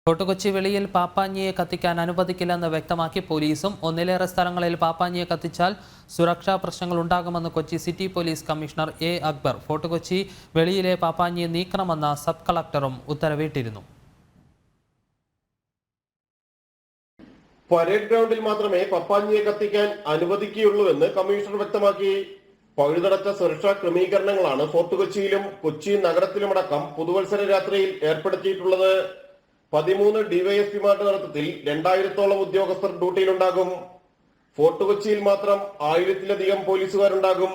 Fort Kochi വെളിയിൽ പാപ്പാഞ്ഞിയെ കത്തിക്കാൻ അനുവദിക്കില്ലെന്ന് വ്യക്തമാക്കി പോലീസും ഒന്നിലേറെ സ്ഥലങ്ങളിൽ പാപ്പാഞ്ഞിയെ കത്തിച്ചാൽ സുരക്ഷാ പ്രശ്നങ്ങൾ ഉണ്ടാകുമെന്ന് Kochi city police commissioner A Akbar Fort Kochi വെളിയിലെ പാപ്പാഞ്ഞിയെ നീക്കണമെന്ന സബ് കളക്ടറും ഉത്തരവിട്ടിരുന്നു. പരേഡ് ഗ്രൗണ്ടിൽ മാത്രമേ പപ്പാഞ്ഞിയെ കത്തിക്കാൻ അനുവദിക്കുകയുള്ളൂവെന്ന് കമ്മീഷണർ വ്യക്തമാക്കി. പഴുതടച്ച സുരക്ഷാ ക്രമീകരണങ്ങളാണ് ഫോർട്ട് കൊച്ചിയിലും കൊച്ചി നഗരത്തിലുമടക്കം പുതുവത്സര രാത്രിയിൽ ഏർപ്പെടുത്തിയിട്ടുള്ളത്. 13 ഡിവൈഎസ്പിമാരുടെ നേതൃത്വത്തിൽ 2000-ഓളം ഉദ്യോഗസ്ഥർ ഡ്യൂട്ടിയിലുണ്ടാകും. ഫോർട്ട് കൊച്ചിയിൽ മാത്രം 1000-ലധികം പോലീസുകാരുണ്ടാകും.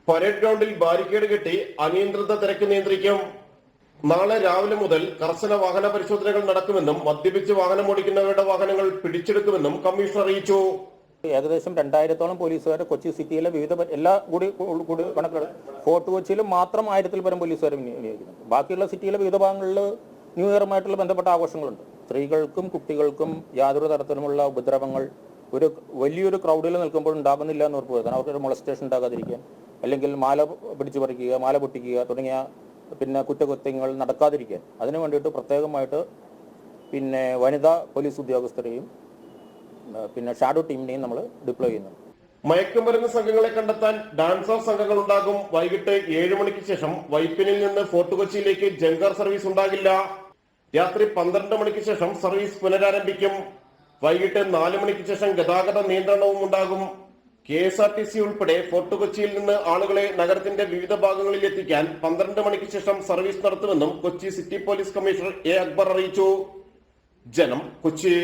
പരേഡ് ഗ്രൗണ്ടിൽ ബാരിക്കേഡ് കെട്ടി അനിയന്ത്രിത തിരക്ക് നിയന്ത്രിക്കും. നാളെ രാവിലെ മുതൽ കർശന വാഹന പരിശോധനകൾ നടക്കുമെന്നും മദ്യപിച്ച് വാഹനം ഓടിക്കുന്നവരുടെ വാഹനങ്ങൾ പിടിച്ചെടുക്കുമെന്നും കമ്മീഷണർ അറിയിച്ചു. ഏകദേശം 2000-ഓളം പോലീസുകാരെ കൊച്ചി സിറ്റിയിലെ വിവിധ എല്ലാ കൂടി കണക്കുകൾ ഫോർട്ട് കൊച്ചിയിലും മാത്രം 1000-ൽ പരം പോലീസുകാരെ വിനിയോഗിക്കുന്നു. ബാക്കിയുള്ള സിറ്റിയിലെ വിവിധ ഭാഗങ്ങളിൽ ന്യൂ ഇയറുമായിട്ടുള്ള ബന്ധപ്പെട്ട ആഘോഷങ്ങളുണ്ട്. സ്ത്രീകൾക്കും കുട്ടികൾക്കും യാതൊരു തരത്തിലുമുള്ള ഉപദ്രവങ്ങൾ വലിയൊരു ക്രൗഡിൽ നിൽക്കുമ്പോൾ ഉണ്ടാകുന്നില്ല എന്ന് ഉറപ്പുവരുത്താൻ, അവർക്കൊരു മൊളസ്റ്റേഷൻ ഉണ്ടാകാതിരിക്കാൻ, അല്ലെങ്കിൽ മാല പിടിച്ചു പറിക്കുക, മാല പൊട്ടിക്കുക തുടങ്ങിയ കുറ്റകൃത്യങ്ങൾ നടക്കാതിരിക്കാൻ അതിനു വേണ്ടിയിട്ട് പ്രത്യേകമായിട്ട് വനിതാ പോലീസ് ഉദ്യോഗസ്ഥരെയും ഷാഡോ ടീമിനെയും നമ്മൾ ഡിപ്ലോയ് ചെയ്യുന്നു. മയക്കുമരുന്ന് സംഘങ്ങളെ കണ്ടെത്താൻ ഡാൻസ് ഓഫ് സംഘങ്ങൾ ഉണ്ടാകും. വൈകിട്ട് 7 മണിക്ക് ശേഷം വൈപ്പിനിൽ നിന്ന് ഫോർട്ട് കൊച്ചിയിലേക്ക് ജങ്കർ സർവീസ് ഉണ്ടാകില്ല. രാത്രി 12 മണിക്ക് ശേഷം സർവീസ് പുനരാരംഭിക്കും. വൈകിട്ട് 4 മണിക്ക് ശേഷം ഗതാഗത നിയന്ത്രണവും ഉണ്ടാകും. KSRTC ഉൾപ്പെടെ ഫോർട്ട് കൊച്ചിയിൽ നിന്ന് ആളുകളെ നഗരത്തിന്റെ വിവിധ ഭാഗങ്ങളിൽ എത്തിക്കാൻ 12 മണിക്ക് ശേഷം സർവീസ് നടത്തുമെന്നും Kochi city police commissioner A Akbar അറിയിച്ചു. ജനം, കൊച്ചി.